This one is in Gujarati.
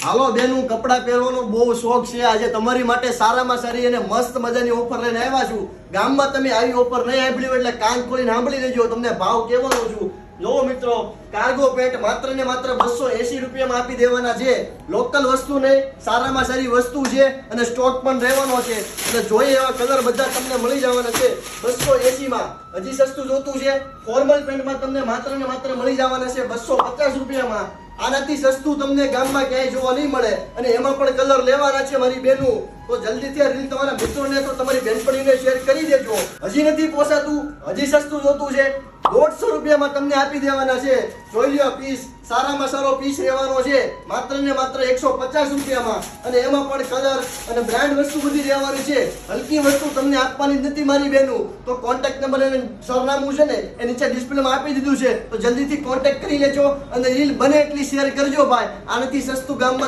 હાલો બેનું, કપડાં પહેરવાનો બહુ શોખ છે. આજે તમારી માટે સારામાં સારી અને મસ્ત મજાની ઓફર લઈને આવ્યા છું. ગામમાં તમે આવી ઓફર નહીં સાંભળી હોય એટલે કાન ખોલીને સાંભળી લેજો. તમને ભાવ કહેવાનો છું. જોવો મિત્રો, કાર્ગો પેન્ટ માત્ર ને માત્ર 280 રૂપિયામાં આપી દેવાના છે. લોકલ વસ્તુ નહીં, સારામાં સારી વસ્તુ છે અને સ્ટોક પણ રહેવાનો છે. અને જોઈએ એવા કલર બધા તમને મળી જવાના છે 280 માં. હજી સસ્તું જોતું છે, ફોર્મલ પેન્ટમાં તમને માત્ર ને માત્ર મળી જવાના છે 250 રૂપિયામાં. આનાથી સસ્તું તમને ગામમાં ક્યાંય જોવા નહીં મળે. અને એમાં પણ કલર લેવાના છે મારી બેનું. તો જલ્દીથી આ રીલ તમારા મિત્રોને તો તમારી બેનપણીને શેર કરી દેજો. હજી નથી પોસાતું, હજી સસ્તું જોતું છે, 150 રૂપિયામાં તમને આપી દેવાના છે. જોઈ લ્યો પીસ, સારામાં સારો પીસ રહેવાનો છે માત્ર ને માત્ર 150 રૂપિયામાં. અને એમાં પણ કલર અને બ્રાન્ડ વસ્તુ બધી રહેવાની છે. હલકી વસ્તુ તમને આપવાની જ નથી મારી બેનું. તો કોન્ટેક્ટ નંબર અને સરનામું છે ને એ નીચે ડિસ્પ્લેમાં આપી દીધું છે. તો જલ્દીથી કોન્ટેક્ટ કરી લેજો અને રીલ બને એટલી શેર કરજો ભાઈ. આનાથી સસ્તું ગામમાં